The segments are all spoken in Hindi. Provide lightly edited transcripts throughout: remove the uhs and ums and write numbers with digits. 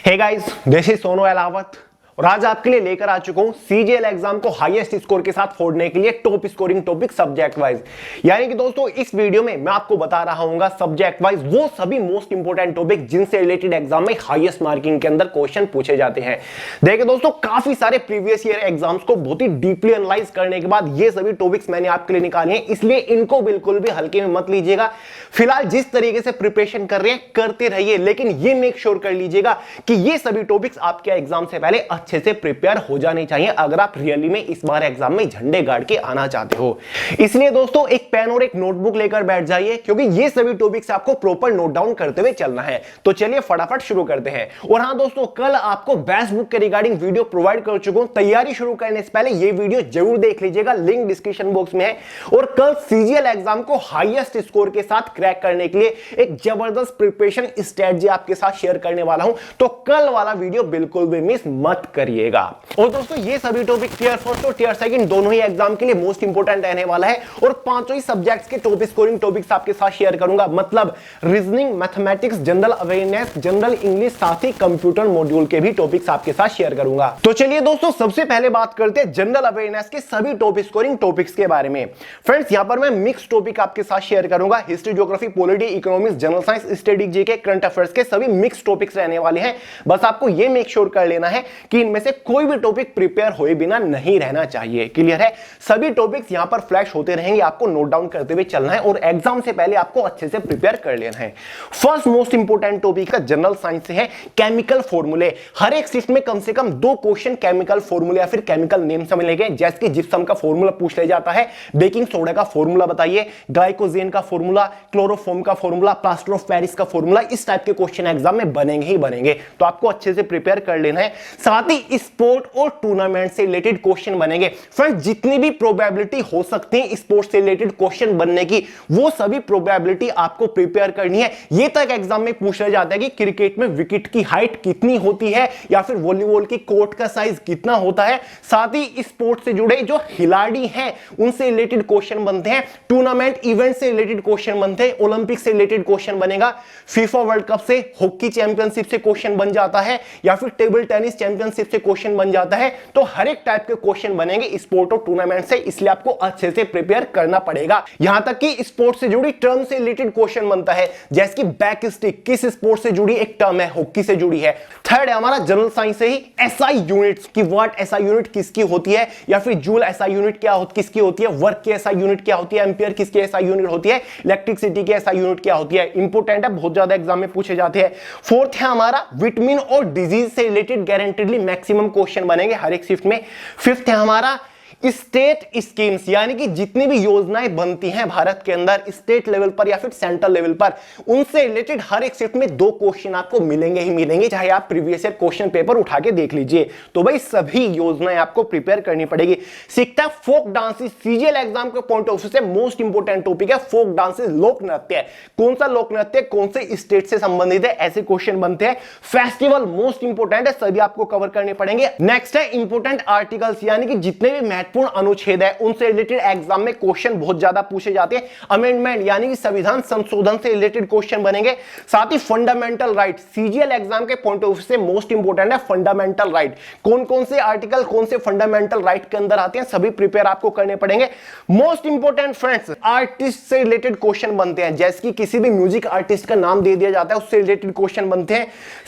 Hey guys, this is Sonu Alawat और आज आपके लिए लेकर आ चुका हूं सीजीएल एग्जाम को हाईएस्ट स्कोर के साथ फोड़ने के लिए top scoring topic subject wise. यानी कि दोस्तों इस वीडियो में मैं आपको बता रहा हूं सब्जेक्ट वाइज वो सभी मोस्ट इंपोर्टेंट टॉपिक जिनसे रिलेटेड एग्जाम में हाईएस्ट मार्किंग के अंदर क्वेश्चन पूछे जाते हैं। देखिए दोस्तों, काफी सारे प्रीवियस ईयर एग्जाम्स को बहुत ही डीपली एनालाइज करने के बाद ये सभी टॉपिक्स मैंने आपके लिए निकाले हैं, इसलिए इनको बिल्कुल भी हल्के में मत लीजिएगा। फिलहाल जिस तरीके से प्रिपरेशन कर रहे हैं करते रहिए, लेकिन ये मेक श्योर कर लीजिएगा कि ये सभी टॉपिक्स आपके एग्जाम से पहले अच्छे से प्रिपेयर हो जाने चाहिए अगर आप रियली में इस बार एग्जाम में झंडे गाड़ के आना चाहते हो। इसलिए दोस्तों एक पेन और एक नोटबुक लेकर बैठ जाइए, क्योंकि ये सभी टॉपिक्स आपको प्रॉपर नोट डाउन करते हुए चलना है। तो चलिए फटाफट शुरू करते हैं। और हां दोस्तों, कल आपको बेस्ट बुक के रिगार्डिंग वीडियो प्रोवाइड कर चुका हूं। तैयारी शुरू करने से पहले ये वीडियो जरूर देख लीजिएगा, लिंक डिस्क्रिप्शन बॉक्स में है। और कल सीजीएल एग्जाम को हाईएस्ट स्कोर के साथ क्रैक करने के लिए एक जबरदस्त प्रिपरेशन स्ट्रेटजी आपके साथ शेयर करने वाला हूं, तो कल वाला वीडियो बिल्कुल भी मिस मत करिएगा। और दोस्तों ये सभी टॉपिक टियर फर्स्ट और टियर सेकंड दोनों ही एग्जाम के लिए मोस्ट इंपोर्टेंट रहने वाला है और पांचों ही सब्जेक्ट्स के टॉप स्कोरिंग टॉपिक्स आपके साथ शेयर करूंगा। मतलब reasoning, mathematics, general awareness, general English, साथ ही कंप्यूटर मॉड्यूल के भी टॉपिक्स आपके साथ शेयर करूंगा। तो चलिए दोस्तों सबसे पहले बात करते हैं जनरल अवेयरनेस के सभी टॉप स्कोरिंग टॉपिक्स के बारे में। फ्रेंड्स यहां पर मैं मिक्स टॉपिक आपके साथ शेयर करूंगा। History, geography, polity, economics, general science, study, GK, current affairs के सभी मिक्स टॉपिक्स रहने वाले हैं। बस आपको यह मेक श्योर कर लेना है कि इनमें से कोई भी टॉपिक प्रिपेयर हुए बिना नहीं रहना चाहिए। क्लियर है? सभी टॉपिक्स यहां पर फ्लैश होते रहेंगे, आपको नोट डाउन करते हुए चलना है और एग्जाम से पहले आपको अच्छे से प्रिपेयर कर लेना है। फर्स्ट मोस्ट इंपोर्टेंट टॉपिक का जनरल साइंस से है केमिकल फॉर्मूले। हर एक शिफ्ट में कम से कम 2 क्वेश्चन केमिकल फॉर्मूले या फिर केमिकल नेम से मिलेंगे। जैसे कि जिप्सम का फॉर्मूला पूछ लिया जाता है, बेकिंग सोडा का फॉर्मूला बताइए, ग्लाइकोजेन का फॉर्मूला, क्लोरोफॉर्म का फॉर्मूला, प्लास्टर ऑफ पेरिस का फॉर्मूला, इस टाइप के क्वेश्चन एग्जाम में बनेंगे ही बनेंगे, तो आपको अच्छे से प्रिपेयर कर लेना है। साथ ही स्पोर्ट और टूर्नामेंट से रिलेटेड क्वेश्चन बनेंगे। फ्रेंड्स जितनी भी प्रोबेबिलिटी हो सकती है स्पोर्ट्स से रिलेटेड क्वेश्चन बनने की, वो सभी प्रोबेबिलिटी आपको प्रिपेयर करनी है। ये तक एग्जाम में पूछा जाता है कि क्रिकेट में विकेट की हाइट कितनी होती है या फिर वॉलीबॉल की कोर्ट का साइज कितना होता है। साथ ही स्पोर्ट्स से जुड़े जो खिलाड़ी हैं उनसे रिलेटेड क्वेश्चन बनते हैं, टूर्नामेंट इवेंट से रिलेटेड क्वेश्चन बनते हैं, ओलंपिक से रिलेटेड क्वेश्चन बनेगा, फीफा वर्ल्ड कप से, हॉकी चैंपियनशिप से क्वेश्चन बन जाता है या फिर टेबल टेनिस चैंपियनशिप से क्वेश्चन बन जाता है। तो हर एक टाइप के क्वेश्चन बनेंगे स्पोर्ट और टूर्नामेंट से, इसलिए आपको अच्छे से प्रिपेयर करना पड़ेगा। यहां तक कि स्पोर्ट से जुड़ी टर्म से रिलेटेड क्वेश्चन बनता है, जैसे कि बैक स्टिक किस स्पोर्ट से जुड़ी एक टर्म है, हॉकी से जुड़ी है। थर्ड है हमारा जनरल साइंस से ही एसआई यूनिट्स की, व्हाट एसआई यूनिट किसकी होती है, या फिर जूल एसआई यूनिट क्या किसकी होती है, वर्क की एसआई यूनिट क्या होती है, एम्पियर किसकी एसआई यूनिट होती है, इलेक्ट्रिसिटी की एसआई यूनिट क्या होती है। इंपोर्टेंट है, बहुत ज्यादा एग्जाम में पूछे जाते हैं। फोर्थ है हमारा विटामिन और डिजीज से रिलेटेड गारंटेडली मैक्सिमम क्वेश्चन बनेंगे हर एक शिफ्ट में। फिफ्थ है हमारा स्टेट स्कीम्स, यानी कि जितनी भी योजनाएं बनती हैं भारत के अंदर स्टेट लेवल पर या फिर सेंट्रल लेवल पर, उनसे रिलेटेड हर एक शिफ्ट में 2 क्वेश्चन आपको मिलेंगे ही मिलेंगे, चाहे आप प्रीवियस ईयर क्वेश्चन पेपर उठा के देख लीजिए। तो भाई सभी योजनाएं आपको प्रिपेयर करनी पड़ेगी। Sixth folk dances, CGL exam के पॉइंट ऑफ व्यू से मोस्ट इंपोर्टेंट टॉपिक है फोक डांसेस, लोक नृत्य। कौन सा लोक नृत्य कौन से स्टेट से संबंधित है, ऐसे क्वेश्चन बनते हैं। फेस्टिवल मोस्ट इंपोर्टेंट है, सभी आपको कवर करने पड़ेंगे। नेक्स्ट है इंपोर्टेंट आर्टिकल्स, यानी कि जितने भी पूर्ण अनुच्छेद है उनसे रिलेटेड एग्जाम में क्वेश्चन बहुत ज्यादा पूछे जाते हैं। अमेंडमेंट यानी कि संविधान संशोधन से रिलेटेड क्वेश्चन बनेंगे। साथ ही फंडामेंटल राइट, सीजीएल एग्जाम के पॉइंट ऑफ व्यू से मोस्ट इंपोर्टेंट है फंडामेंटल राइट। कौन कौन से आर्टिकल कौन से फंडामेंटल राइट के अंदर आते हैं, सभी प्रिपेयर आपको करने पड़ेंगे। मोस्ट इंपोर्टेंट फ्रेंड्स आर्टिस्ट से रिलेटेड क्वेश्चन बनते हैं, जैसे कि किसी भी म्यूजिक आर्टिस्ट का नाम दे दिया जाता है उससे रिलेटेड क्वेश्चन बनते हैं।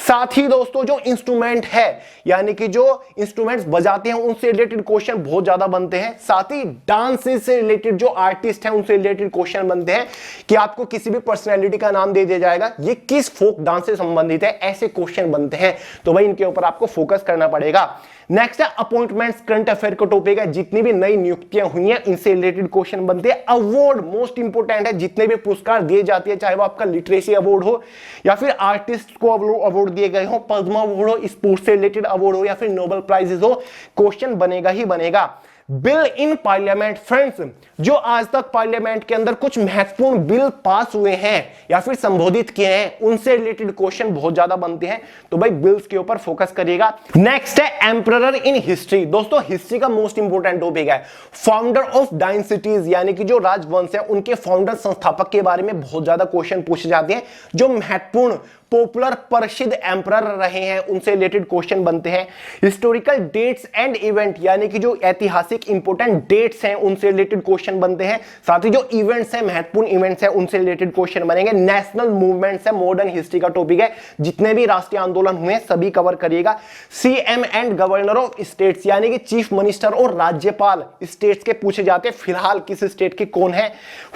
साथ ही दोस्तों जो इंस्ट्रूमेंट है, यानी कि जो इंस्ट्रूमेंट्स बजाते हैं उनसे रिलेटेड क्वेश्चन बहुत ज्यादा बनते हैं। साथ ही डांस से रिलेटेड जो आर्टिस्ट हैं उनसे रिलेटेड क्वेश्चन बनते हैं कि आपको किसी भी पर्सनैलिटी का नाम दे दिया जाएगा, ये किस फोक डांस से संबंधित है, ऐसे क्वेश्चन बनते हैं। तो भाई इनके ऊपर आपको फोकस करना पड़ेगा। नेक्स्ट है अपॉइंटमेंट्स, करंट अफेयर का टॉपिक है, जितनी भी नई नियुक्तियां हुई हैं इनसे रिलेटेड क्वेश्चन बनते हैं। अवार्ड मोस्ट इंपोर्टेंट है, जितने भी पुरस्कार दिए जाते हैं, चाहे वो आपका लिटरेसी अवार्ड हो या फिर आर्टिस्ट को अवार्ड दिए गए हो, पद्म अवार्ड हो, स्पोर्ट्स से रिलेटेड अवार्ड हो या फिर नोबेल प्राइजेस हो, क्वेश्चन बनेगा ही बनेगा। बिल इन पार्लियामेंट, फ्रेंड्स जो आज तक पार्लियामेंट के अंदर कुछ महत्वपूर्ण बिल पास हुए हैं या फिर संबोधित किए हैं उनसे रिलेटेड क्वेश्चन बहुत ज्यादा बनते हैं, तो भाई बिल्स के ऊपर फोकस करिएगा। नेक्स्ट है एम्परर इन हिस्ट्री। दोस्तों हिस्ट्री का मोस्ट इंपोर्टेंट टॉपिक है फाउंडर ऑफ डायनेस्टीज, यानी कि जो राजवंश है उनके फाउंडर संस्थापक के बारे में बहुत ज्यादा क्वेश्चन पूछे जाते हैं। जो महत्वपूर्ण पॉपुलर प्रसिद्ध एम्परर रहे हैं, उनसे रिलेटेड क्वेश्चन बनते हैं। हिस्टोरिकल डेट्स एंड इवेंट, यानी कि जो ऐतिहासिक इंपोर्टेंट डेट्स हैं उनसे रिलेटेड क्वेश्चन बनते हैं। साथ ही जो इवेंट्स हैं, महत्वपूर्ण इवेंट्स हैं, उनसे रिलेटेड क्वेश्चन बनेंगे। नेशनल मूवमेंट्स है, मॉडर्न हिस्ट्री का टॉपिक है, जितने भी राष्ट्रीय आंदोलन हुए सभी कवर करिएगा। CM and governor of states, यानी कि चीफ मिनिस्टर और राज्यपाल स्टेट्स के पूछे जाते हैं, फिलहाल किस स्टेट के कौन है।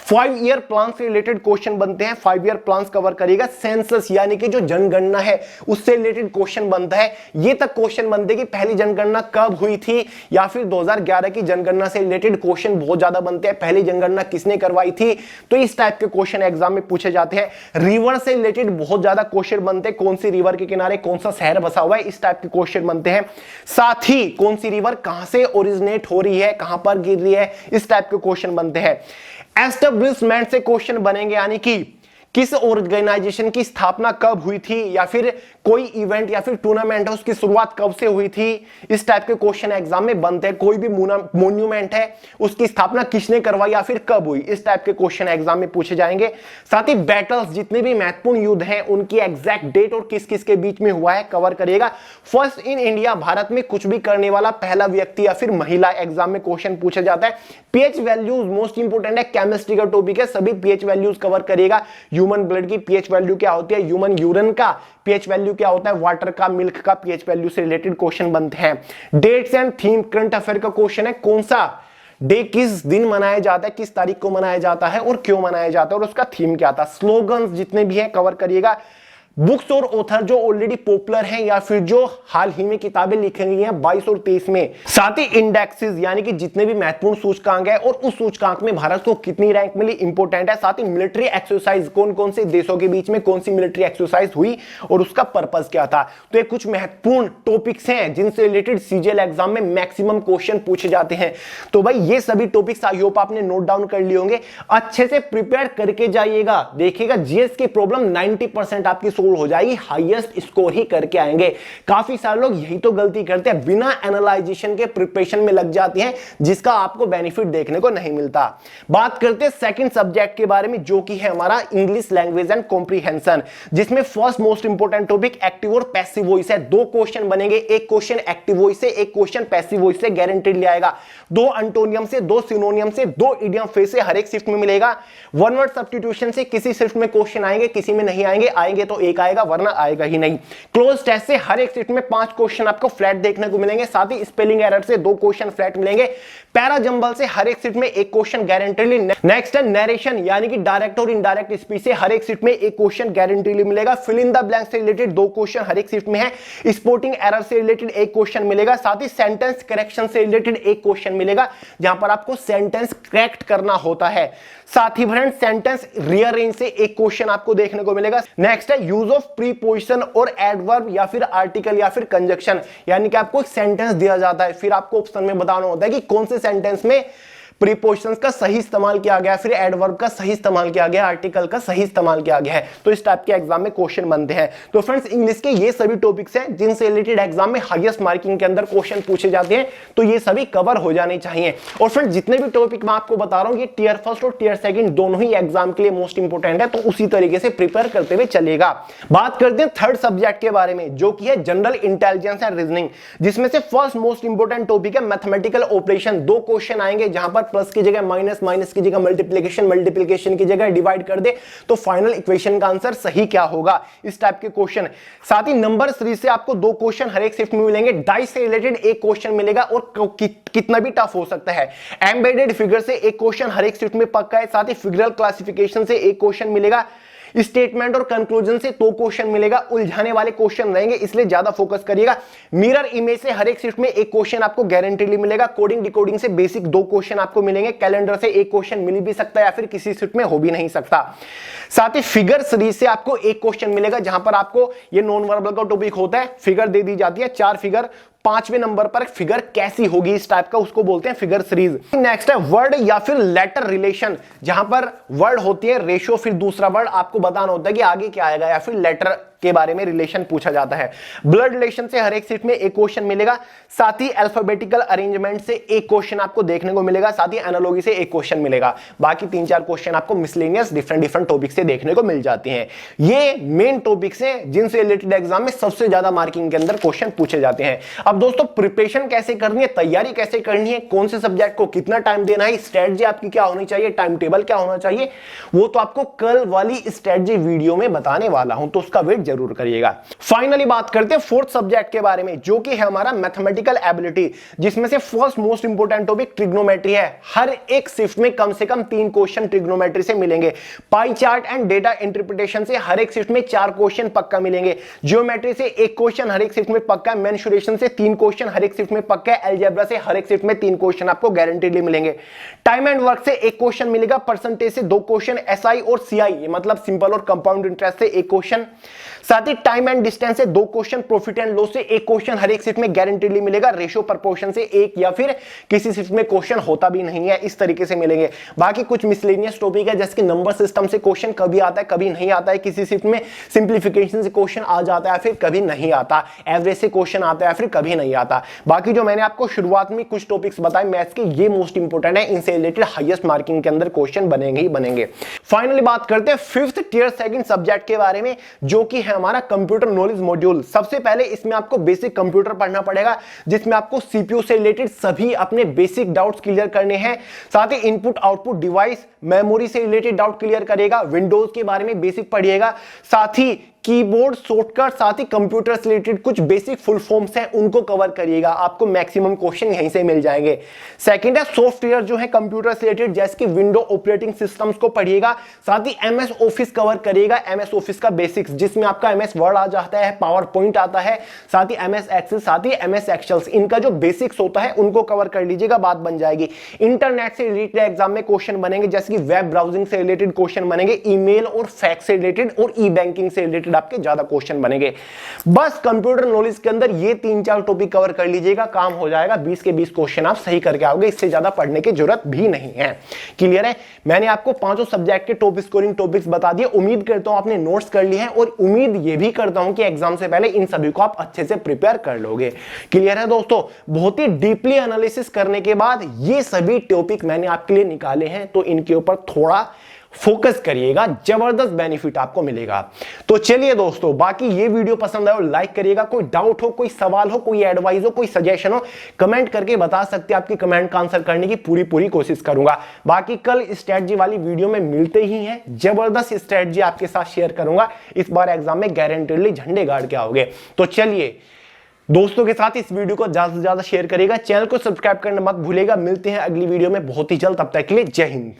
5 ईयर प्लान से रिलेटेड क्वेश्चन बनते हैं, 5 ईयर प्लान कवर करिएगा। सेंसस यानी कि जो जनगणना है उससे रिलेटेड क्वेश्चन बनता है। ये तक क्वेश्चन बनते कि पहली जनगणना कब हुई थी, या फिर 2011 की जनगणना से रिलेटेड क्वेश्चन बहुत ज्यादा बनते हैं, पहली जनगणना किसने करवाई थी। तो इस टाइप के क्वेश्चन एग्जाम में पूछे जाते हैं। रिवर से रिलेटेड बहुत ज्यादा क्वेश्चन बनते हैं, कौन सी रिवर के किनारे कौन सा शहर बसा हुआ है, इस टाइप के क्वेश्चन बनते हैं। साथ ही कौन सी रिवर कहां से ओरिजिनेट हो रही है, कहां पर गिर रही है, इस टाइप के क्वेश्चन बनते हैं। एस्टेब्लिशमेंट से क्वेश्चन बनेंगे, यानी कि किस ऑर्गेनाइजेशन की स्थापना कब हुई थी, या फिर कोई इवेंट या फिर टूर्नामेंट है उसकी शुरुआत कब से हुई थी, इस टाइप के क्वेश्चन एग्जाम में बनते हैं। कोई भी मॉन्यूमेंट है उसकी स्थापना किसने करवाई या फिर कब हुई, इस टाइप के क्वेश्चन एग्जाम में पूछे जाएंगे। साथ ही बैटल्स, जितने भी महत्वपूर्ण युद्ध हैं उनकी एग्जैक्ट डेट और किस किस के बीच में हुआ है कवर करिएगा। फर्स्ट इन इंडिया, भारत में कुछ भी करने वाला पहला व्यक्ति या फिर महिला, एग्जाम में क्वेश्चन पूछा जाता है। पीएच वैल्यूज मोस्ट इंपोर्टेंट है, केमिस्ट्री का टॉपिक है, सभी पीएच वैल्यूज कवर करिएगा। ह्यूमन ब्लड की पीएच वैल्यू क्या होती है, ह्यूमन यूरिन का पीएच वैल्यू क्या होता है, वाटर का, मिल्क का पीएच वैल्यू से रिलेटेड क्वेश्चन बनते हैं। Dates and theme, current affair का क्वेश्चन है, कौन सा डे किस दिन मनाया जाता है, किस तारीख को मनाया जाता है और क्यों मनाया जाता है और उसका थीम क्या था। स्लोगन्स जितने भी हैं कवर करिएगा। बुक्स और ऑथर जो ऑलरेडी पॉपुलर हैं या फिर जो हाल ही में किताबें लिखी गई हैं 22 और 23 में। साथ ही इंडेक्सेस, यानी कि जितने भी महत्वपूर्ण सूचकांक है और उस सूचकांक में भारत को कितनी रैंक मिली, इंपोर्टेंट है। साथ ही मिलिट्री एक्सरसाइज, कौन कौन से देशों के बीच में कौन सी मिलिट्री एक्सरसाइज हुई और उसका पर्पस क्या था। तो ये कुछ महत्वपूर्ण टॉपिक्स हैं जिनसे रिलेटेड सीजीएल एग्जाम में मैक्सिमम क्वेश्चन पूछे जाते हैं। तो भाई ये सभी टॉपिक्स आई होप आपने नोट डाउन कर लिए होंगे, अच्छे से प्रिपेयर करके जाइएगा। देखिएगा जीएस की प्रॉब्लम 90% आपकी हो जाएगी, हाईएस्ट स्कोर ही करके आएंगे। काफी सारे लोग यही तो गलती करते हैं, बिना एनालाइजेशन के प्रिपरेशन में लग जाते हैं, जिसका आपको बेनिफिट देखने को नहीं मिलता। बात करते हैं सेकंड सब्जेक्ट के बारे में, जो कि है हमारा इंग्लिश लैंग्वेज एंड कॉम्प्रिहेंशन, जिसमें first most important topic active और पैसिव वॉइस है। 2 क्वेश्चन बनेंगे, एक क्वेश्चन एक्टिव वॉइस से, एक क्वेश्चन पैसिव वॉइस से, गारंटीड ले आएगा। 2 एंटोनियम से, 2 सिनोनियम से, 2 इडियम फ्रेज से हर एक शिफ्ट में मिलेगा। वन वर्ड सब्स्टिट्यूशन से किसी शिफ्ट में क्वेश्चन आएंगे, किसी में नहीं आएंगे, आएंगे तो एक आएगा वरना आएगा ही नहीं। क्लोज टेस्ट से हर एक शिफ्ट में 5 क्वेश्चन आपको फ्लैट देखने को मिलेंगे। साथ ही स्पेलिंग एरर से 2 क्वेश्चन फ्लैट मिलेंगे। पैरा जंबल से हर एक शिफ्ट में एक क्वेश्चन गारंटीली। नेक्स्ट है नरेशन, यानी कि डायरेक्ट और इनडायरेक्ट स्पीच से हर एक शिफ्ट में एक क्वेश्चन गारंटीली मिलेगा। फिल इन द ब्लैंक से रिलेटेड 2 क्वेश्चन हर एक शिफ्ट में है। स्पोर्टिंग एरर से रिलेटेड एक क्वेश्चन मिलेगा। साथ ही सेंटेंस करेक्शन से रिलेटेड एक क्वेश्चन मिलेगा, जहां पर आपको सेंटेंस करेक्ट करना होता है। साथ ही फ्रेंड सेंटेंस रीअरेंज से एक क्वेश्चन आपको देखने को मिलेगा। नेक्स्ट है यूज ऑफ प्रीपोजिशन और एडवर्ब या फिर आर्टिकल या फिर कंजक्शन, यानी कि आपको एक सेंटेंस दिया जाता है, फिर आपको ऑप्शन में बताना होता है कि कौन से सेंटेंस में प्रीपोजिशंस का सही इस्तेमाल किया गया, फिर एडवर्ब का सही इस्तेमाल किया गया, आर्टिकल का सही इस्तेमाल किया गया है। तो इस टाइप के एग्जाम में क्वेश्चन बनते हैं। तो फ्रेंड्स इंग्लिश के ये सभी टॉपिक्स हैं जिनसे रिलेटेड एग्जाम में हाईएस्ट मार्किंग के अंदर क्वेश्चन पूछे जाते हैं, तो ये सभी कवर हो जाने चाहिए। और फ्रेंड्स जितने भी टॉपिक मैं आपको बता रहा हूं, ये टियर फर्स्ट और टियर सेकंड दोनों ही एग्जाम के लिए मोस्ट इंपोर्टेंट है, तो उसी तरीके से प्रिपेयर करते हुए चलेगा। बात करते हैं थर्ड सब्जेक्ट के बारे में, जो कि है जनरल इंटेलिजेंस एंड रीजनिंग, जिसमें से फर्स्ट मोस्ट इंपोर्टेंट टॉपिक है मैथमेटिकल ऑपरेशन। 2 क्वेश्चन आएंगे, जहां पर प्लस की जगह माइनस, माइनस की जगह मल्टीप्लिकेशन, मल्टीप्लिकेशन की जगह डिवाइड कर दे तो फाइनल इक्वेशन का आंसर सही क्या होगा, इस टाइप के क्वेश्चन। साथ ही नंबर सीरीज से आपको 2 क्वेश्चन हर एक शिफ्ट में मिलेंगे। डाइस से रिलेटेड एक क्वेश्चन मिलेगा और कितना भी टफ हो सकता है। एम्बेडेड फिगर से एक क्वेश्चन हर एक शिफ्ट में पक्का है। साथ ही फिगरल क्लासिफिकेशन से एक क्वेश्चन मिलेगा। स्टेटमेंट और कंक्लूजन से 2 क्वेश्चन मिलेगा। उलझाने वाले क्वेश्चन रहेंगे, इसलिए ज्यादा फोकस करिएगा। मिरर इमेज से हर एक शिफ्ट में एक क्वेश्चन आपको गारंटीली मिलेगा। कोडिंग डिकोडिंग से बेसिक 2 क्वेश्चन आपको मिलेंगे। कैलेंडर से एक क्वेश्चन मिल भी सकता है या फिर किसी शिफ्ट में हो भी नहीं सकता। साथ ही फिगर सीरीज से आपको एक क्वेश्चन मिलेगा, जहां पर आपको ये नॉन वर्बल का टॉपिक होता है, फिगर दे दी जाती है 4 फिगर, 5वें नंबर पर फिगर कैसी होगी इस टाइप का, उसको बोलते हैं फिगर सीरीज। नेक्स्ट है वर्ड या फिर लेटर रिलेशन, जहां पर वर्ड होती है रेशियो, फिर दूसरा वर्ड आपको बताना होता है कि आगे क्या आएगा, या फिर लेटर के बारे में रिलेशन पूछा जाता है। ब्लड रिलेशन से हर एक शिफ्ट में एक क्वेश्चन मिलेगा, साथ ही अल्फाबेटिकल अरेंजमेंट से एक क्वेश्चन आपको देखने को मिलेगा, साथ ही एनालॉजी से एक क्वेश्चन मिलेगा। बाकी 3-4 क्वेश्चन आपको मिसलेनियस डिफरेंट टॉपिक से देखने को मिल जाते हैं। ये मेन टॉपिक्स हैं जिनसे रिलेटेड एग्जाम में सबसे ज्यादा मार्किंग के अंदर क्वेश्चन पूछे जाते हैं। अब दोस्तों प्रिपरेशन कैसे करनी है, तैयारी कैसे करनी है, कौन से सब्जेक्ट को कितना टाइम देना है, स्ट्रेटजी आपकी क्या होनी चाहिए, टाइम टेबल क्या होना चाहिए, वो तो आपको कल वाली स्ट्रेटजी वीडियो में बताने वाला हूं, तो उसका वेट जरूर करिएगा। फाइनली बात करते हैं फोर्थ सब्जेक्ट के बारे में, जो कि है हमारा मैथमेटिकल एबिलिटी, जिसमें से first most important topic trigonometry है। हर एक शिफ्ट में कम से कम 3 क्वेश्चन ट्रिग्नोमेट्री से मिलेंगे। Pie chart and data interpretation से हर एक शिफ्ट में 4 क्वेश्चन पक्का मिलेंगे। जियोमेट्री से 1 क्वेश्चन हर एक शिफ्ट में पक्का है। मेंसुरेशन से 3 क्वेश्चन हर एक शिफ्ट में पक्का है। अलजेब्रा से हर एक शिफ्ट में 3 क्वेश्चन आपको गारंटीडली मिलेंगे। टाइम एंड वर्क से 1 क्वेश्चन मिलेगा। परसेंटेज से 2 क्वेश्चन। एसआई और सीआई मतलब सिंपल और कंपाउंड इंटरेस्ट से 1 क्वेश्चन। साथ ही टाइम एंड डिस्टेंस से 2 क्वेश्चन। प्रॉफिट एंड लॉस से 1 क्वेश्चन हर एक शिफ्ट में गारंटीडली मिलेगा। रेशियो प्रपोर्शन से 1 या फिर किसी शिफ्ट में क्वेश्चन होता भी नहीं है, इस तरीके से मिलेंगे। बाकी कुछ मिसलेनियस टॉपिक है, जैसे कि नंबर सिस्टम से क्वेश्चन कभी आता है कभी नहीं आता है। किसी शिफ्ट में सिंप्लीफिकेशन से क्वेश्चन आ जाता है फिर कभी नहीं आता। एवरेज से क्वेश्चन आता है फिर कभी नहीं आता। बाकी जो मैंने आपको शुरुआत में कुछ टॉपिक्स बताए मैथ्स के, ये मोस्ट इंपोर्टेंट है, इनसे रिलेटेड हाईएस्ट मार्किंग के अंदर क्वेश्चन बनेंगे ही बनेंगे। फाइनली बात करते हैं फिफ्थ टियर सेकंड सब्जेक्ट के बारे में, जो कि है हमारा कंप्यूटर नॉलेज मॉड्यूल। सबसे पहले इसमें आपको बेसिक कंप्यूटर पढ़ना पड़ेगा, जिसमें आपको सीपीयू से रिलेटेड सभी अपने बेसिक डाउट्स क्लियर करने हैं। साथ ही इनपुट आउटपुट डिवाइस, मेमोरी से रिलेटेड डाउट क्लियर करेगा। विंडोज के बारे में बेसिक पढ़िएगा। साथ ही कीबोर्ड शॉर्टकट, साथ ही कंप्यूटर से रिलेटेड कुछ बेसिक फुल फॉर्म्स हैं, उनको कवर करिएगा। आपको मैक्सिमम क्वेश्चन यहीं से मिल जाएंगे। सेकंड है सॉफ्टवेयर जो है कंप्यूटर से रिलेटेड, जैसे कि विंडो ऑपरेटिंग सिस्टम्स को पढ़िएगा। साथ ही एमएस ऑफिस कवर करिएगा। एमएस ऑफिस का बेसिक्स, जिसमें आपका एमएस वर्ड आ जाता है, पावर पॉइंट आता है, साथ ही एमएस एक्सेल, साथ ही एमएस एक्सेल्स, इनका जो बेसिक्स होता है उनको कवर कर लीजिएगा, बात बन जाएगी। इंटरनेट से रिलेटेड एग्जाम में क्वेश्चन बनेंगे, जैसे कि वेब ब्राउजिंग से रिलेटेड क्वेश्चन बनेंगे, ईमेल और फैक्स से रिलेटेड और ई बैंकिंग से रिलेटेड आपके ज्यादा क्वेश्चन बनेंगे। बस कंप्यूटर नॉलेज के अंदर ये 3-4 टॉपिक कवर कर लीजिएगा, काम हो जाएगा। 20 के 20 क्वेश्चन आप सही करके आओगे, इससे ज्यादा पढ़ने की जरूरत भी नहीं है। क्लियर है? मैंने आपको 5 सब्जेक्ट के टॉप स्कोरिंग टॉपिक्स बता दिए। उम्मीद करता हूं आपने नोट्स कर लिए हैं, और उम्मीद ये भी करता हूं कि एग्जाम से पहले इन सभी को आप अच्छे से प्रिपेयर कर लोगे। क्लियर है दोस्तों? बहुत ही डीपली एनालिसिस करने के बाद ये सभी टॉपिक मैंने आपके लिए निकाले हैं, तो इनके ऊपर थोड़ा फोकस करिएगा, जबरदस्त बेनिफिट आपको मिलेगा। तो चलिए दोस्तों, बाकी ये वीडियो पसंद आए लाइक करिएगा। कोई डाउट हो, कोई सवाल हो, कोई एडवाइस हो, कोई सजेशन हो, कमेंट करके बता सकते हैं। आपकी कमेंट का आंसर करने की पूरी कोशिश करूंगा। बाकी कल स्ट्रेटजी वाली वीडियो में मिलते ही हैं, जबरदस्त स्ट्रेटजी आपके साथ शेयर करूंगा। इस बार एग्जाम में गारंटीडली झंडे गाड़ के आओगे। तो चलिए दोस्तों के साथ इस वीडियो को ज्यादा से ज्यादा शेयर करिएगा। चैनल को सब्सक्राइब करना मत भूलिएगा। मिलते हैं अगली वीडियो में बहुत ही जल्द, तब तक के लिए जय हिंद।